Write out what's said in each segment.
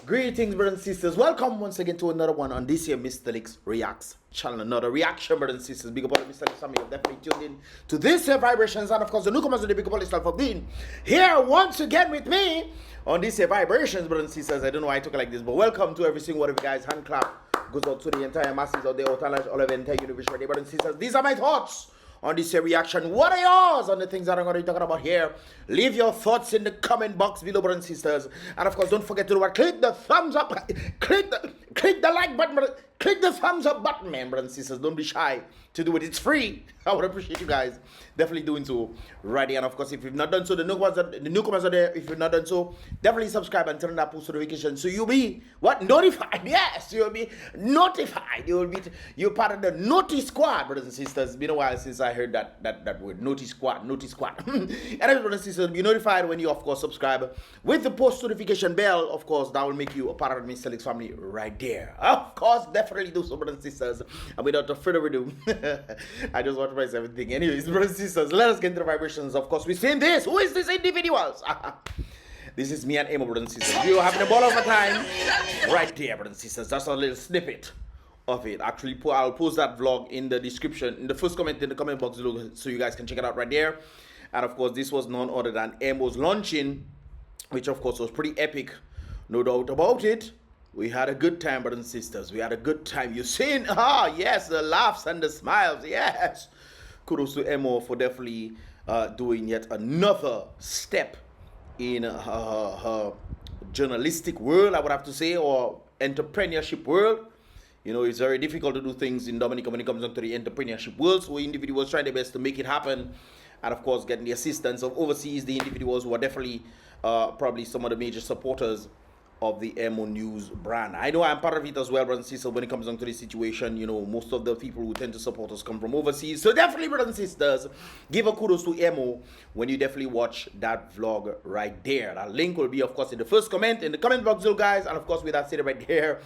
Greetings, brothers and sisters. Welcome once again to another one on this here Mystelics Reacts channel. Another reaction, brothers and sisters. Big up all the Mystelics family. You've definitely tuned in to this here vibrations. And of course, the newcomers of the big up all yourself for being here once again with me on this here vibrations, brothers and sisters. I don't know why I took it like this, but welcome to every single one of you guys. Hand clap goes out to the entire masses out there, all of the entire universe right there, brothers and sisters. These are my thoughts on this reaction. What are yours on the things that I'm going to be talking about here? Leave your thoughts in the comment box below, brothers and sisters. And of course, don't forget to click the thumbs up, click the like button, click the thumbs up button, man, brothers and sisters. Don't be shy to do it. It's free. I would appreciate you guys definitely doing so right here. And of course, if you've not done so, the newcomers are there. If you've not done so, definitely subscribe and turn on that post notification so you'll be notified. Yes, you'll be notified. You're part of the naughty squad, brothers and sisters. It's been a while since I heard that word, naughty squad. And brothers and sisters, be notified when you of course subscribe with the post notification bell. Of course, that will make you a part of the Mystelics family right there. Of course, definitely do so, brothers and sisters. And without further ado, I just want to praise everything. Anyways, brothers and sisters, let us get into the vibrations. Of course, we're saying this. Who is this individuals? This is me and Emo, brothers and sisters. We are having a ball of a time right there, brothers and sisters. That's a little snippet of it. Actually, I'll post that vlog in the description, in the first comment in the comment box below, so you guys can check it out right there. And of course, this was none other than Emo's launching, which of course was pretty epic, no doubt about it. We had a good time, brothers and sisters. We had a good time. You've seen, yes, the laughs and the smiles. Yes. Kudos to Emo for definitely doing yet another step in her journalistic world, I would have to say, or entrepreneurship world. You know, it's very difficult to do things in Dominica when it comes into the entrepreneurship world. So individuals try their best to make it happen. And of course, getting the assistance of overseas, the individuals who are definitely probably some of the major supporters of the Emo News brand. I know I'm part of it as well, brothers and sisters, when it comes down to this situation. You know, most of the people who tend to support us come from overseas. So definitely, brothers and sisters, give a kudos to Emo when you definitely watch that vlog right there. That link will be, of course, in the first comment, in the comment box below, guys. And of course, with that said right there,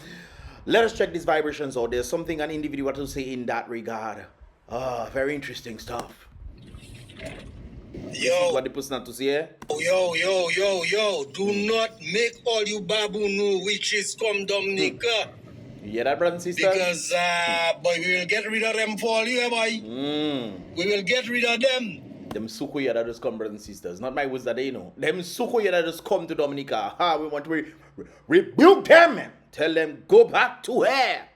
let us check these vibrations out. There's something an individual to say in that regard. Very interesting stuff. Yo, what the person had to say? Yo, do not make all you baboon witches come Dominica. You hear that, brothers and sisters? Because, boy, we will get rid of them for you, boy. We will get rid of them. Them Sukuya that just come, brothers and sisters. Not my words that they know. Them Sukuya that just come to Dominica. We want to rebuke them. Tell them, go back to where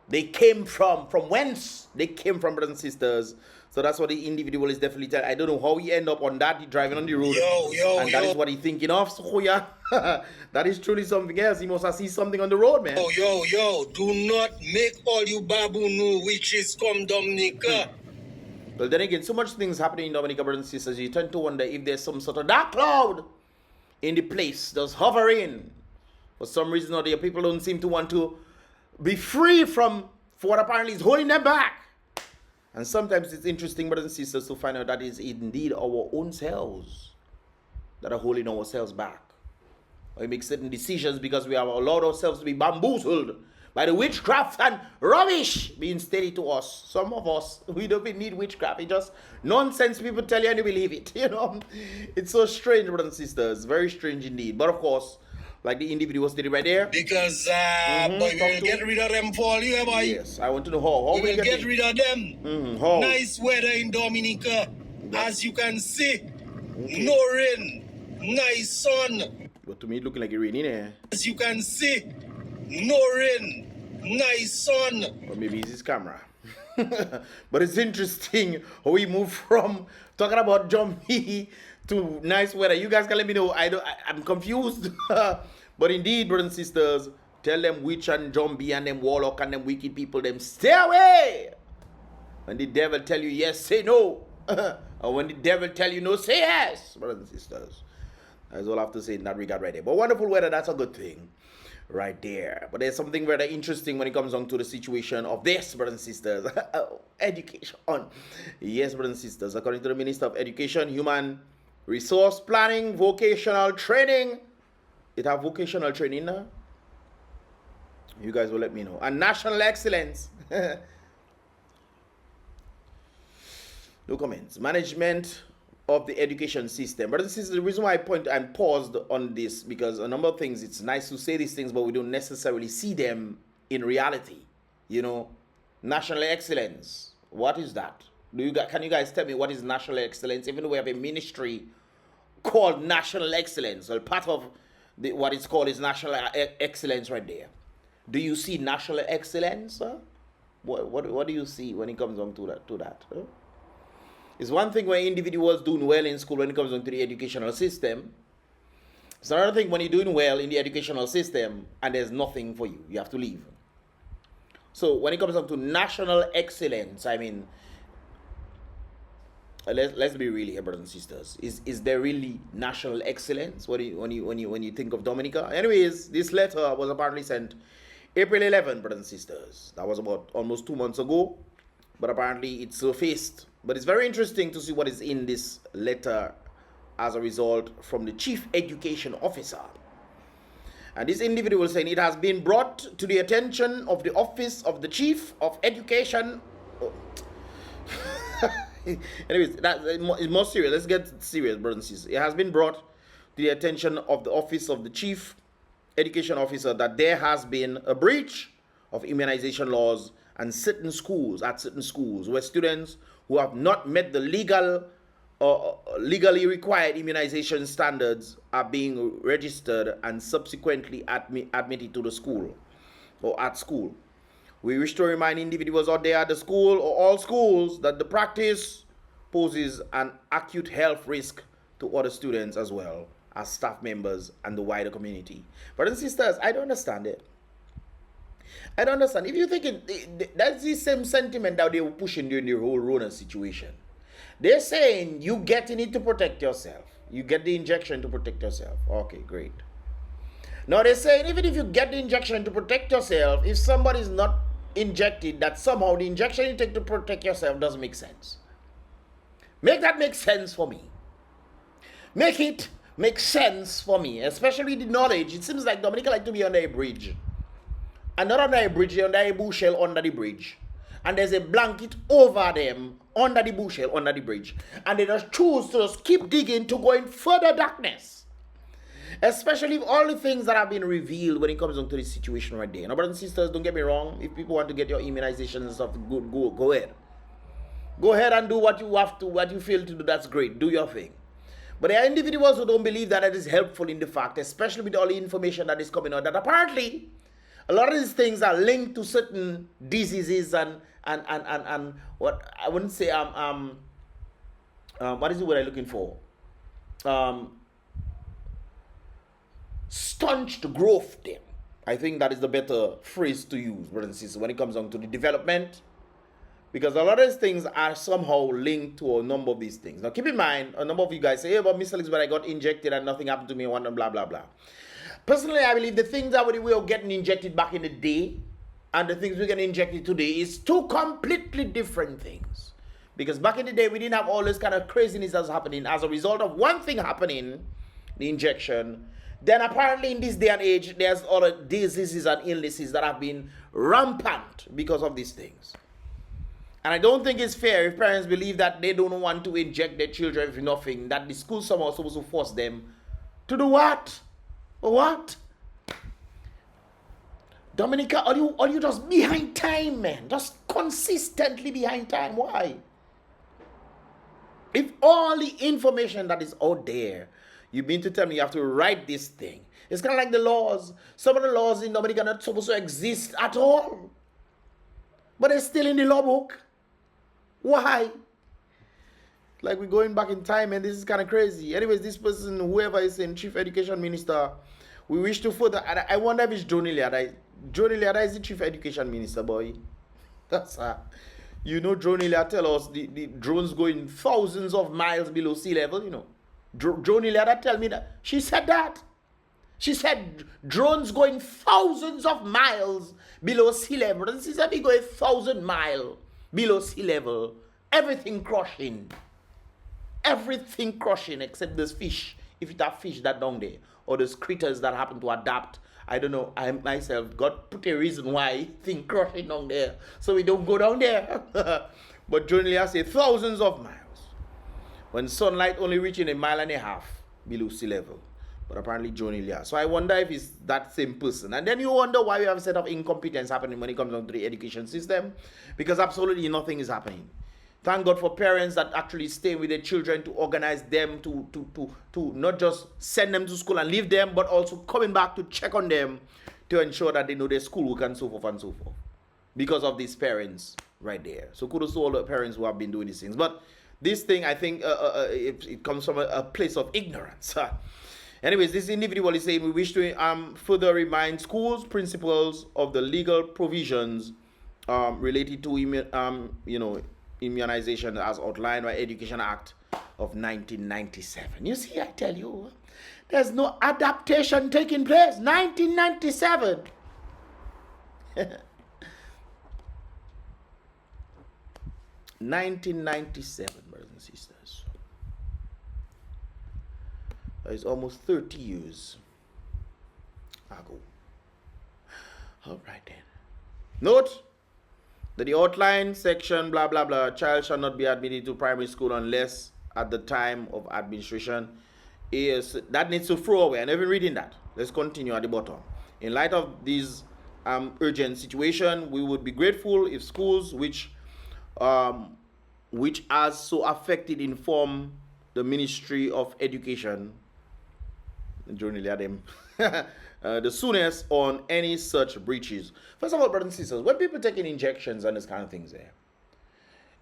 they came from whence they came from, brothers and sisters. So that's what the individual is definitely telling. I don't know how he end up on that. He driving on the road. That is what he thinking of. So yeah, that is truly something else. He must have seen something on the road, man. Yo, do not make all you baboon witches come Dominica. Well, then again, so much things happening in Dominica, brothers and sisters. You tend to wonder if there's some sort of dark cloud in the place just hovering. For some reason or other, people don't seem to want to be free from what apparently is holding them back. And sometimes it's interesting, brothers and sisters, to find out that it's indeed our own selves that are holding ourselves back. We make certain decisions because we have allowed ourselves to be bamboozled by the witchcraft and rubbish being steady to us. Some of us, we don't even need witchcraft. It's just nonsense people tell you and you believe it. You know, it's so strange, brothers and sisters. Very strange indeed. But of course, like the individual stated right there. Because, boy, we will get rid of them for you, boy. Yes, I want to know how. We will get rid of them. How? Nice weather in Dominica. As you can see, no rain, nice sun. But to me, it looking like it raining, eh? As you can see, no rain, nice sun. Or maybe it's his camera. But it's interesting how we move from talking about Jumpy to nice weather. You guys can let me know. I'm confused. But indeed, brothers and sisters, tell them witch and zombie and them warlock and them wicked people, them stay away. When the devil tell you yes, say no. Or when the devil tell you no, say yes, brothers and sisters. That's all I have to say in that regard right there. But wonderful weather, that's a good thing right there. But there's something very interesting when it comes down to the situation of this, brothers and sisters. Education. Yes, brothers and sisters. According to the Minister of Education, Human Resource Planning, Vocational Training. It have vocational training now? You guys will let me know. And National Excellence. No comments. Management of the education system. But this is the reason why I'm paused on this, because a number of things, it's nice to say these things, but we don't necessarily see them in reality. You know, national excellence. What is that? Can you guys tell me what is national excellence? Even though we have a ministry called national excellence, or part of what it's called is national excellence right there. Do you see national excellence? Huh? What do you see when it comes on to that? Huh? It's one thing when individuals doing well in school when it comes on to the educational system. It's another thing when you're doing well in the educational system and there's nothing for you. You have to leave. So when it comes on to national excellence, I mean, let's be real here, brothers and sisters. Is there really national excellence when you think of Dominica? Anyways, this letter was apparently sent April 11, brothers and sisters. That was about almost 2 months ago, but apparently it surfaced. But it's very interesting to see what is in this letter as a result from the Chief Education Officer. And this individual saying it has been brought to the attention of the Office of the Chief of Education. Anyways, that is more serious. Let's get serious, brothers and sisters. It has been brought to the attention of the Office of the Chief Education Officer that there has been a breach of immunization laws and certain schools where students who have not met the legally required immunization standards are being registered and subsequently admitted to the school or at school. We wish to remind individuals out there at the school or all schools that the practice poses an acute health risk to other students as well as staff members and the wider community. Brothers and sisters, I don't understand it. I don't understand. If you think that's the same sentiment that they were pushing during the whole Rona situation. They're saying you getting it to protect yourself. You get the injection to protect yourself. Okay, great. Now they're saying even if you get the injection to protect yourself, if somebody's not injected, that somehow the injection you take to protect yourself doesn't make sense. Make that make sense for me. Make it make sense for me, especially the knowledge. It seems like Dominica like to be under a bridge. And not under a bridge, they're under a bushel under the bridge. And there's a blanket over them under the bushel under the bridge. And they just choose to just keep digging to go in further darkness. Especially if all the things that have been revealed when it comes down to this situation right there. Now, brothers and sisters, don't get me wrong. If people want to get your immunization and stuff, go ahead. Go ahead and do what you have to, what you feel to do. That's great. Do your thing. But there are individuals who don't believe that it is helpful in the fact, especially with all the information that is coming out, that apparently a lot of these things are linked to certain diseases and what I wouldn't say what is the word I'm looking for? Staunched growth them. I think that is the better phrase to use, brothers and sisters, when it comes down to the development. Because a lot of these things are somehow linked to a number of these things. Now keep in mind, a number of you guys say, hey, but Mystelics, but I got injected and nothing happened to me, and blah, blah, blah. Personally, I believe the things that we were getting injected back in the day and the things we're getting injected today is two completely different things. Because back in the day, we didn't have all this kind of craziness that's happening as a result of one thing happening, the injection. Then apparently in this day and age, there's other diseases and illnesses that have been rampant because of these things. And I don't think it's fair if parents believe that they don't want to inject their children with nothing, that the school somehow is supposed to force them to do what? What? Dominica, are you just behind time, man? Just consistently behind time. Why? If all the information that is out there, you mean to tell me you have to write this thing. It's kind of like the laws. Some of the laws in Dominica are not supposed to exist at all. But they're still in the law book. Why? Like we're going back in time and this is kind of crazy. Anyways, this person, whoever is in Chief Education Minister, we wish to further. I wonder if it's Johnny Liada. Johnny Liada is the Chief Education Minister, boy. That's you know, Johnny Liada tell us the drones going thousands of miles below sea level, you know. Johnny Liada tell me that. She said that. She said drones going thousands of miles below sea level. And she said we go 1,000 miles below sea level. Everything crushing. Everything crushing except this fish. If it have fish that down there. Or those critters that happen to adapt. I don't know. I myself got put a reason why thing crushing down there. So we don't go down there. But Johnny Liada say thousands of miles. when sunlight only reaching 1.5 miles below sea level. But apparently Joan Ilya. So I wonder if it's that same person. And then you wonder why we have a set of incompetence happening when it comes down to the education system. Because absolutely nothing is happening. Thank God for parents that actually stay with their children to organize them, to not just send them to school and leave them, but also coming back to check on them to ensure that they know their schoolwork and so forth and so forth. Because of these parents right there. So kudos to all the parents who have been doing these things. But this thing, I think, it comes from a place of ignorance. Anyways, this individual is saying we wish to further remind schools, principals of the legal provisions related to immunization as outlined by Education Act of 1997. You see, I tell you, there's no adaptation taking place. 1997. 1997, brothers and sisters. That is almost 30 years ago. All right then. Note that the outline section, blah, blah, blah, child shall not be admitted to primary school unless at the time of administration is, that needs to throw away. I'm not even reading that. Let's continue at the bottom. In light of this urgent situation, we would be grateful if schools which as so affected inform the Ministry of Education the soonest on any such breaches. First of all, brothers and sisters, when people taking injections and this kind of things there,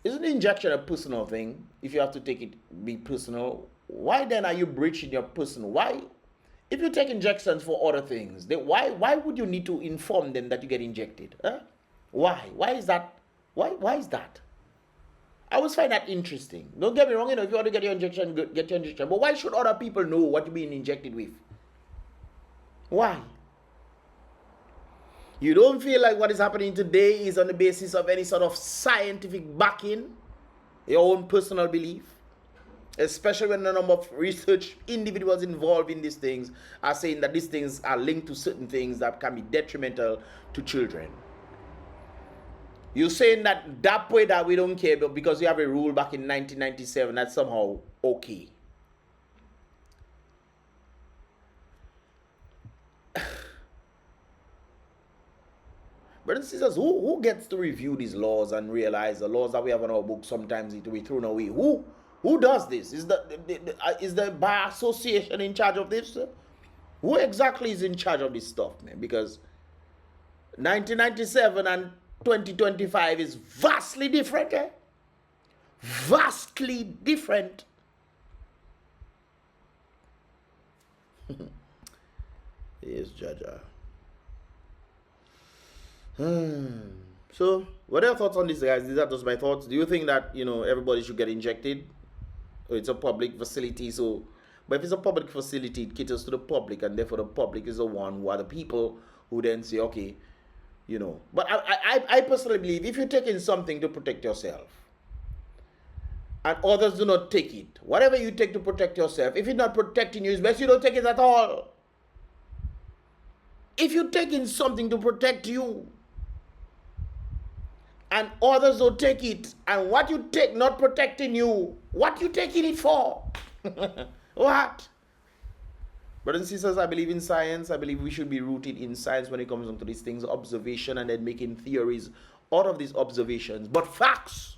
isn't injection a personal thing? If you have to take it, be personal, why then are you breaching your personal? Why? If you take injections for other things, then why would you need to inform them that you get injected? Huh? Why? Why is that? Why is that? I always find that interesting. Don't get me wrong, if you want to get your injection, get your injection. But why should other people know what you're being injected with? Why? You don't feel like what is happening today is on the basis of any sort of scientific backing, your own personal belief? Especially when the number of research individuals involved in these things are saying that these things are linked to certain things that can be detrimental to children. You're saying that way that we don't care, but because you have a rule back in 1997, that's somehow okay. Brothers and sisters, who gets to review these laws and realize the laws that we have in our book sometimes need to be thrown away? Who does this? Is the bar association in charge of this? Who exactly is in charge of this stuff, man? Because 1997 and 2025 is vastly different, eh? Vastly different. Yes, Jaja. So, what are your thoughts on this, guys? These are just my thoughts. Do you think that, everybody should get injected? Or it's a public facility, so... But if it's a public facility, it caters to the public, and therefore the public is the one who are the people who then say, okay, But I personally believe if you're taking something to protect yourself, and others do not take it, whatever you take to protect yourself, if it's not protecting you, it's best you don't take it at all. If you're taking something to protect you, and others don't take it, and what you take not protecting you, what you taking it for? What? Brothers and sisters, I believe in science. I believe we should be rooted in science when it comes to these things, observation, and then making theories out of these observations. But facts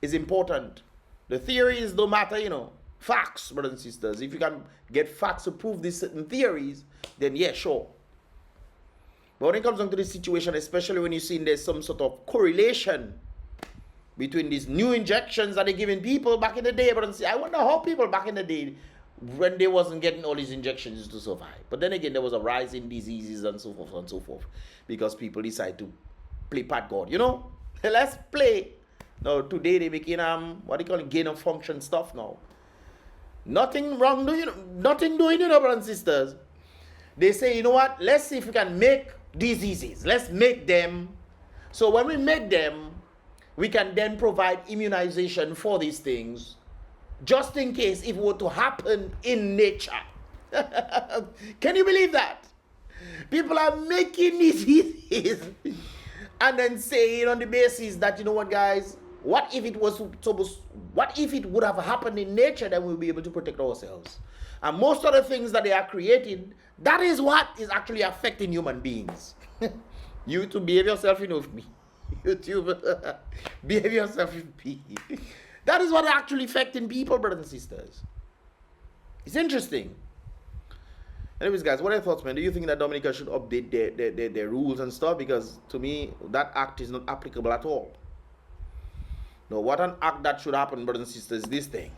is important. The theories don't matter, Facts, brothers and sisters. If you can get facts to prove these certain theories, then yeah, sure. But when it comes down to this situation, especially when you see there's some sort of correlation between these new injections that they're giving people back in the day, but I wonder how people back in the day, when they wasn't getting all these injections to survive. But then again, there was a rise in diseases and so forth, because people decide to play part God. Let's play. Now today they making gain of function stuff now. Nothing wrong doing, brothers and sisters. They say, you know what? Let's see if we can make diseases. Let's make them. So when we make them, we can then provide immunization for these things, just in case if it were to happen in nature. Can you believe that? People are making diseases and then saying on the basis that, you know what, guys, what if it was supposed, What if it would have happened in nature, then we'll be able to protect ourselves. And most of the things that they are creating, that is what is actually affecting human beings. You to behave yourself with me. YouTube, behave yourself with me. That is what is actually affecting people, brothers and sisters. It's interesting. Anyways, guys, what are your thoughts, man? Do you think that Dominica should update their rules and stuff? Because to me, that act is not applicable at all. No, what an act that should happen, brothers and sisters, is this thing.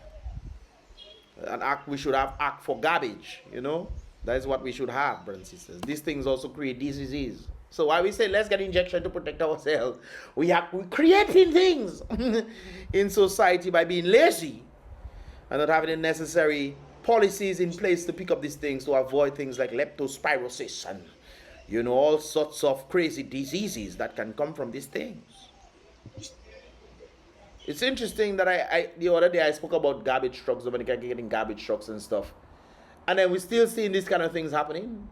An act, we should have act for garbage, you know? That is what we should have, brothers and sisters. These things also create diseases. So why we say let's get injection to protect ourselves, we're creating things in society by being lazy and not having the necessary policies in place to pick up these things to avoid things like leptospirosis and, you know, all sorts of crazy diseases that can come from these things. It's interesting that the other day I spoke about garbage trucks, Dominica getting garbage trucks and stuff. And then we're still seeing these kind of things happening.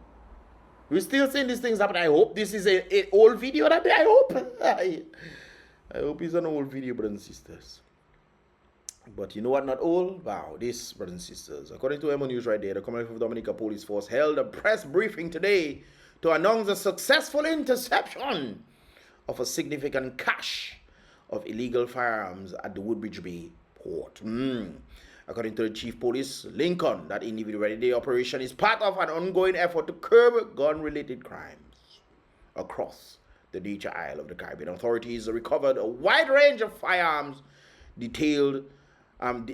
We're still seeing these things happen. I hope this is an old video that day. I hope. I hope it's an old video, brothers and sisters. But you know what? Not old. Wow, this, brothers and sisters. According to MO News right there, the Commander of Dominica Police Force held a press briefing today to announce a successful interception of a significant cache of illegal firearms at the Woodbridge Bay port. According to the Chief Police Lincoln, that individual day operation is part of an ongoing effort to curb gun-related crimes across the Nature Isle of the Caribbean. Authorities recovered a wide range of firearms details and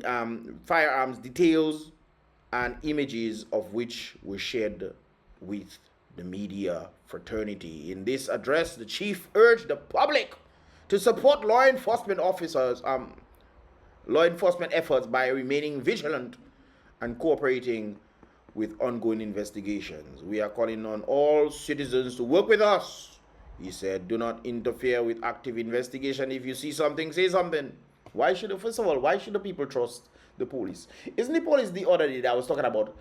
images of which were shared with the media fraternity. In this address, the chief urged the public to support law enforcement efforts by remaining vigilant and cooperating with ongoing investigations. We are calling on all citizens to work with us. He said, do not interfere with active investigation. If you see something, say something. First of all, why should the people trust the police? Isn't the police the other day that I was talking about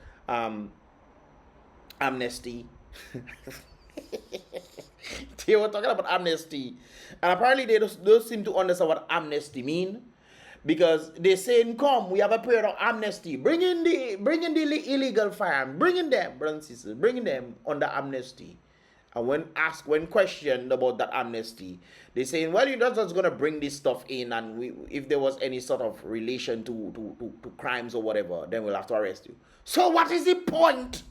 amnesty? They were talking about amnesty. And apparently they don't seem to understand what amnesty means. Because they're saying, come, we have a period of amnesty. Bring in the illegal firearms. Bring in them, brothers and sisters. Bring in them under amnesty. And when questioned about that amnesty, they're saying, well, you're not just going to bring this stuff in, and if there was any sort of relation to crimes or whatever, then we'll have to arrest you. So what is the point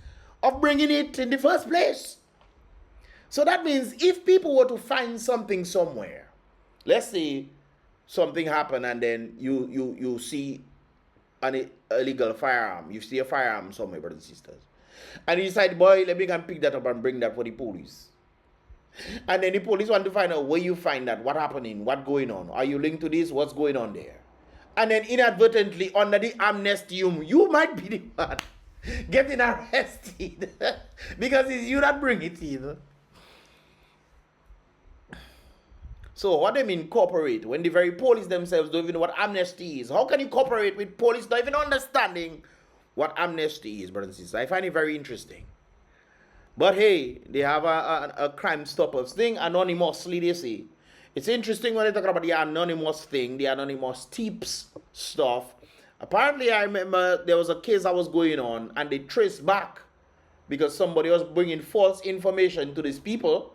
of bringing it in the first place? So that means if people were to find something somewhere, let's say something happened and then you see an illegal firearm, you see a firearm somewhere, brothers and sisters, and you decide, boy, let me go and pick that up and bring that for the police. And then the police want to find out where you find that, what happening, what going on, are you linked to this, what's going on there? And then inadvertently under the amnesty, you might be the one getting arrested because it's you that bring it in. So what they mean cooperate when the very police themselves don't even know what amnesty is? How can you cooperate with police not even understanding what amnesty is, brothers and sisters? I find it very interesting. But hey, they have a crime stoppers thing anonymously, they say. It's interesting when they talk about the anonymous thing, the anonymous tips stuff. Apparently, I remember there was a case that was going on and they traced back because somebody was bringing false information to these people.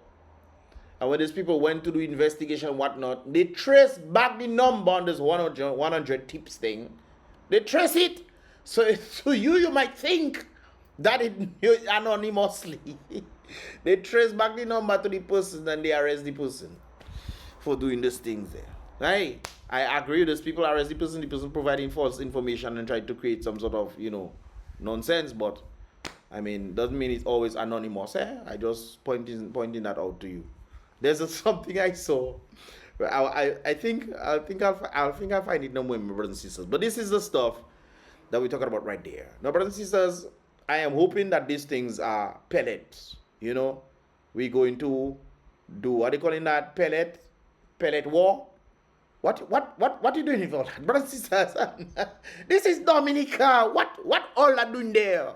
And when these people went to do investigation and whatnot, they traced back the number on this 100 tips thing. They trace it. So you might think that it anonymously. They trace back the number to the person and they arrest the person for doing these things there. Right? I agree with those people arrest the person providing false information and try to create some sort of, nonsense. But, I mean, doesn't mean it's always anonymous. I just pointing that out to you. There's something I saw. I think I'll find it somewhere, my brothers and sisters. But this is the stuff that we're talking about right there. Now, brothers and sisters, I am hoping that these things are pellets. We're going to do what they calling that pellet war. What are you doing for that, brothers and sisters? This is Dominica. What all are doing there?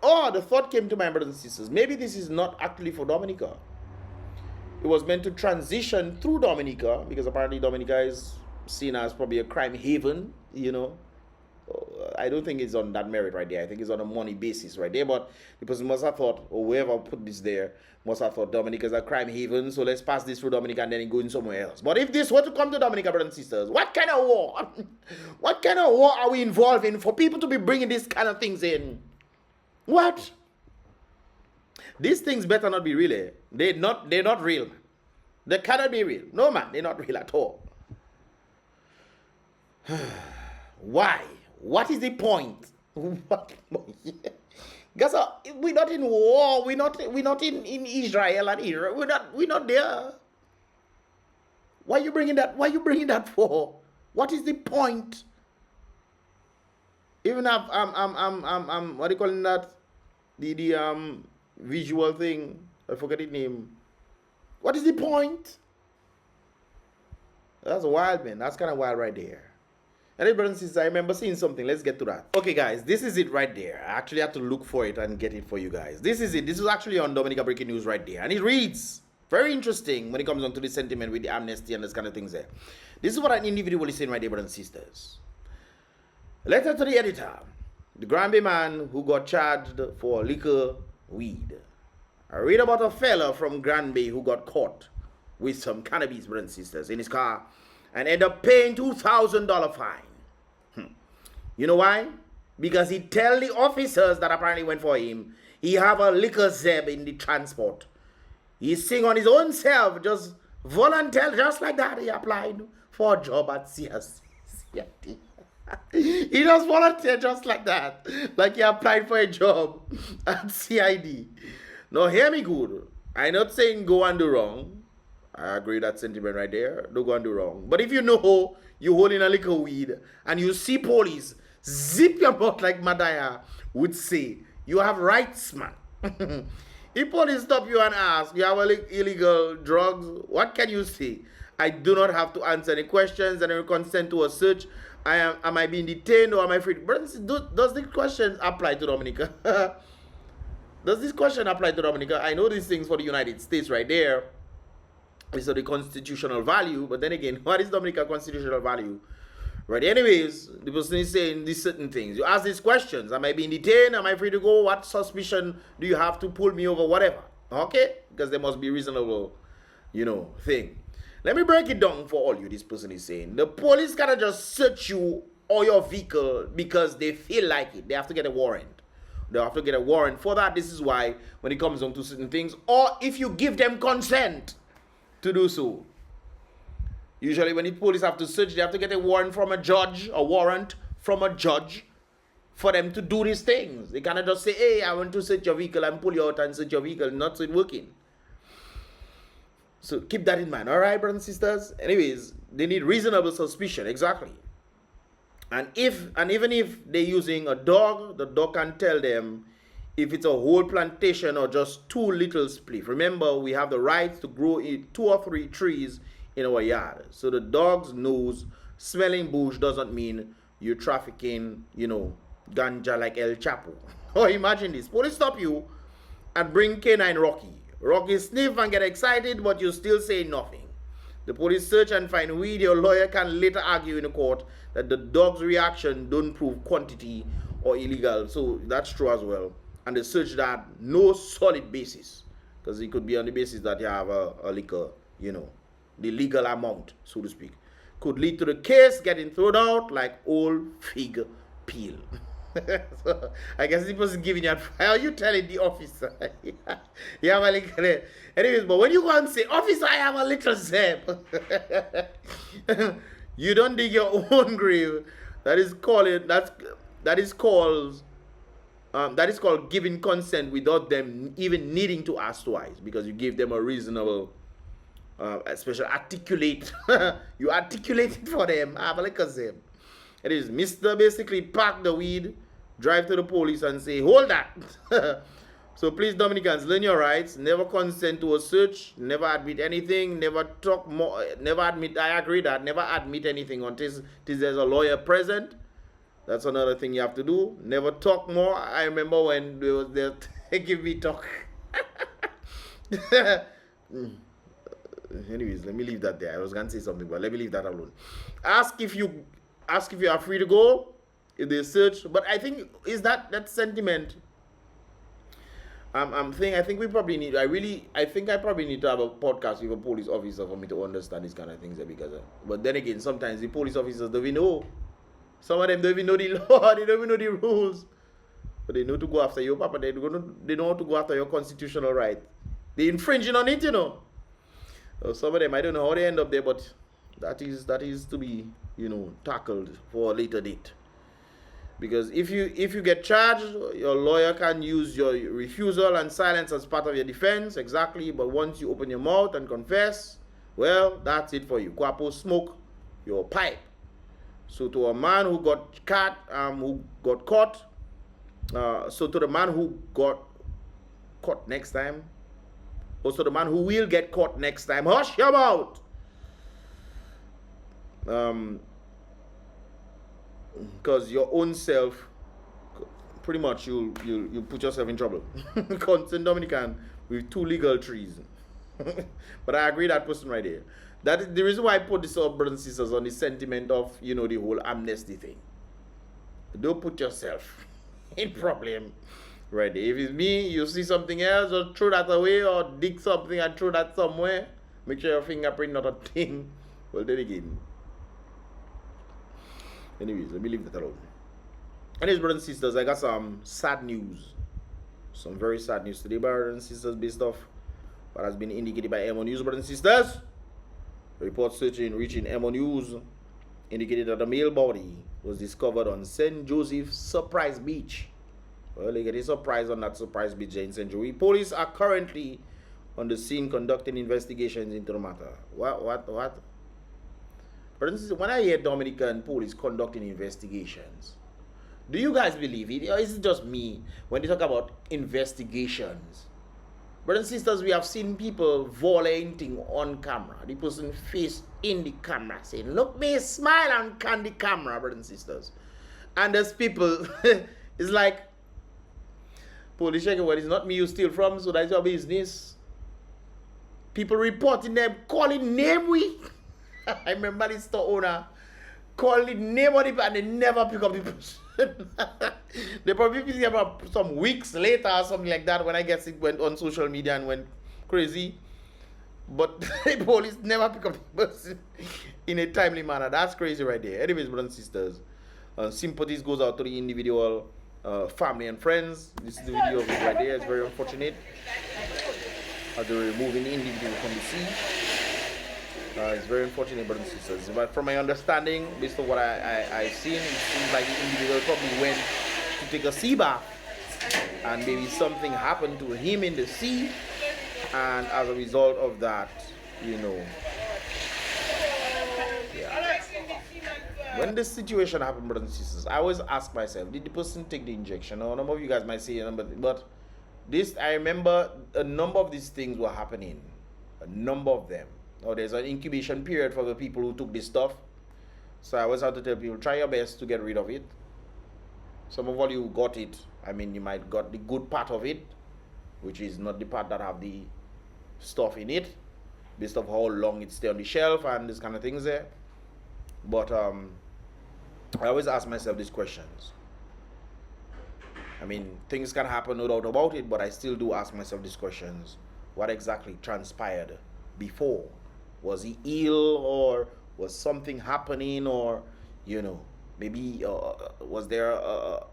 Oh, the thought came to my brothers and sisters. Maybe this is not actually for Dominica. It was meant to transition through Dominica because apparently Dominica is seen as probably a crime haven, you know. I don't think it's on that merit right there. I think it's on a money basis right there. But the person must have thought, or whoever put this there, must have thought Dominica is a crime haven, so let's pass this through Dominica and then go in somewhere else. But if this were to come to Dominica, brothers and sisters, what kind of war? What kind of war are we involved in for people to be bringing these kind of things in? What? These things better not be real. Eh? They're not real. They cannot be real. No, man, they're not real at all. Why? What is the point? What? Guys, we're not in war. We're not in Israel and Iran. We're not there. Why are you bringing that? Why are you bringing that for? What is the point? Even I'm what do you call that? The visual thing. I forget the name. What is the point? That's wild, man. That's kind of wild right there. And brothers and sisters, I remember seeing something. Let's get to that. Okay, guys, this is it right there. I actually had to look for it and get it for you guys. This is it. This is actually on Dominica Breaking News right there. And it reads, very interesting when it comes on to the sentiment with the amnesty and this kind of things there. This is what an individual is saying right there, brothers and sisters. Letter to the editor. The Granby man who got charged for liquor weed. I read about a fella from Granby who got caught with some cannabis, brothers and sisters, in his car and end up paying $2,000 fine. You know why? Because he tell the officers that apparently went for him, he have a liquor zeb in the transport. He sing on his own self, just volunteer, just like that. He applied for a job at CID. He just volunteered just like that. Like he applied for a job at CID. Now hear me good. I'm not saying go and do wrong. I agree with that sentiment right there. Don't go and do wrong. But if you know you holding a liquor weed and you see police, zip your mouth like Madaya would say. You have rights, man. If police stop you and ask, you have illegal drugs, what can you say? I do not have to answer any questions and I consent to a search. Am I being detained or am I free? But does this question apply to Dominica? Does this question apply to Dominica? I know these things for the United States right there. It's the constitutional value, but then again, what is Dominica constitutional value? Right, anyways, the person is saying these certain things. You ask these questions. Am I being detained? Am I free to go? What suspicion do you have to pull me over? Whatever. Okay? Because there must be reasonable, thing. Let me break it down for all you, this person is saying. The police cannot just search you or your vehicle because they feel like it. They have to get a warrant. They have to get a warrant for that. This is why when it comes down to certain things, or if you give them consent to do so. Usually when the police have to search, they have to get a warrant from a judge, for them to do these things. They cannot just say, hey, I want to search your vehicle and pull you out and search your vehicle, not so it working. So keep that in mind, all right, brothers and sisters? Anyways, they need reasonable suspicion, exactly. And even if they're using a dog, the dog can tell them if it's a whole plantation or just two little spliff. Remember, we have the right to grow 2 or 3 trees in our yard. So the dog's nose, smelling bush doesn't mean you're trafficking, ganja like El Chapo. Oh, imagine this. Police stop you and bring canine Rocky. Rocky sniff and get excited, but you still say nothing. The police search and find weed. Your lawyer can later argue in the court that the dog's reaction don't prove quantity or illegal. So that's true as well. And they search that no solid basis. Because it could be on the basis that you have a liquor, the legal amount, so to speak. Could lead to the case getting thrown out like old fig peel. So, I guess it was giving you advice. How are you telling the officer? You have a liquor. Anyways, but when you go and say, officer, I have a little zip. You don't dig your own grave. That is called giving consent without them even needing to ask twice, because you give them a reasonable, special articulate. You articulate it for them. Have a liquor zip. It is Mr. basically pack the weed, drive to the police and say, hold that. So please, Dominicans, learn your rights. Never consent to a search. Never admit anything. Never talk more. Never admit. I agree that. Never admit anything until there's a lawyer present. That's another thing you have to do. Never talk more. I remember when they was there, give me talk. Anyways, let me leave that there. I was going to say something, but let me leave that alone. ask if you are free to go if they search. But I think is that sentiment. I think we probably need. I think I probably need to have a podcast with a police officer for me to understand these kind of things. Because, but then again, sometimes the police officers don't even know. Some of them don't even know the law. They don't even know the rules. But they know to go after your papa. They know how to go after your constitutional right. They infringing on it, you know. So some of them, I don't know how they end up there, but that is to be, tackled for a later date. Because if you get charged, your lawyer can use your refusal and silence as part of your defense, exactly. But once you open your mouth and confess, well, that's it for you. Kwapo smoke your pipe. So to a man who got caught, so to the man who got caught next time, also the man who will get caught next time, hush your mouth. Because your own self, pretty much you put yourself in trouble. Constant Dominican with 2 legal trees. But I agree that person right there. That is the reason why I put this up, brothers and sisters, on the sentiment of the whole amnesty thing. Don't put yourself in problem right there. If it's me, you see something else, or throw that away, or dig something and throw that somewhere. Make sure your fingerprint not a thing. Well, then again. Anyways, let me leave that alone. Anyways, brothers and sisters, I got some sad news. Some very sad news today, brothers and sisters, based off what has been indicated by MO News, brothers and sisters. Report reaching MO News indicated that a male body was discovered on St. Joseph's Surprise Beach. Well, they get a surprise on that Surprise Beach in St. Joey. Police are currently on the scene conducting investigations into the matter. What? For instance, when I hear Dominican police conducting investigations, do you guys believe it? Or is it just me when they talk about investigations? Brothers and sisters, we have seen people volleying on camera. The person face in the camera saying, look me smile and can the camera, brothers and sisters. And there's people, it's like, police checking, well, it's not me you steal from, so that's your business. People reporting them, calling name we. I remember the store owner calling name on it and they never pick up the person. They probably pick it up some weeks later or something like that, when I guess it went on social media and went crazy. But the police never pick up the person in a timely manner. That's crazy right there. Anyways, brothers and sisters, sympathies goes out to the individual, family and friends. This is the video of it right there. It's very unfortunate as they're removing the individual from the sea. It's very unfortunate, brothers and sisters. But from my understanding, based on what I've seen, it seems like the individual probably went to take a sea bath, and maybe something happened to him in the sea, and as a result of that, yeah. When this situation happened, brothers and sisters, I always ask myself, did the person take the injection? Or a number of you guys might say a number, but I remember a number of these things were happening. A number of them. There's an incubation period for the people who took this stuff. So I always have to tell people, try your best to get rid of it. Some of you got it. I mean, you might got the good part of it, which is not the part that have the stuff in it, based on how long it stay on the shelf and this kind of things there. But I always ask myself these questions. I mean, things can happen, no doubt about it, but I still do ask myself these questions. What exactly transpired before? Was he ill, or was something happening, or maybe was there a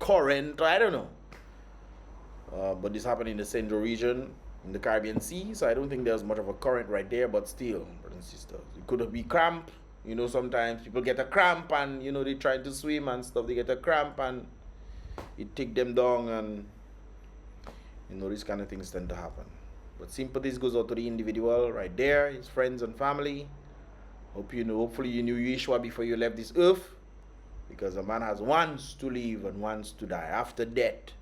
current? I don't know. But this happened in the Central region, in the Caribbean Sea, so I don't think there's much of a current right there. But still, brothers and sisters, it could be cramp. Sometimes people get a cramp and they trying to swim and stuff. They get a cramp and it take them down, and these kind of things tend to happen. But sympathies goes out to the individual right there, his friends and family. Hopefully you knew Yeshua before you left this earth, because a man has once to live and once to die. After death,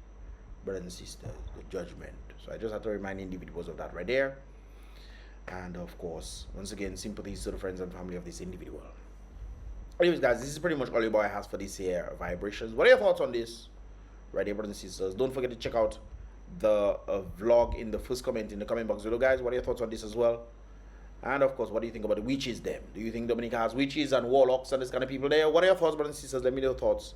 brothers and sisters, the judgment. So I just have to remind individuals of that right there. And of course, once again, sympathies to the friends and family of this individual. Anyways, guys, this is pretty much all your boy has for this here vibrations. What are your thoughts on this right here, brothers and sisters? Don't forget to check out the vlog in the first comment in the comment box below, guys. What are your thoughts on this as well? And of course, what do you think about the witches them? Do you think Dominica has witches and warlocks and this kind of people there? What are your thoughts, brothers and sisters? Let me know your thoughts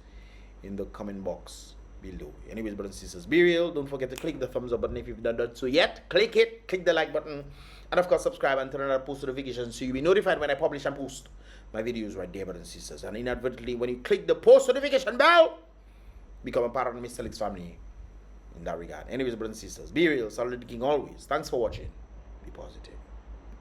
in the comment box below. Anyways, brothers and sisters, be real. Don't forget to click the thumbs up button if you've done that so yet. Click it. Click the like button. And of course, subscribe and turn on post notifications so you'll be notified when I publish and post my videos right there, brothers and sisters. And inadvertently, when you click the post notification bell, become a part of the Mystelics family in that regard. Anyways, brothers and sisters, be real. Solid King always. Thanks for watching. Be positive.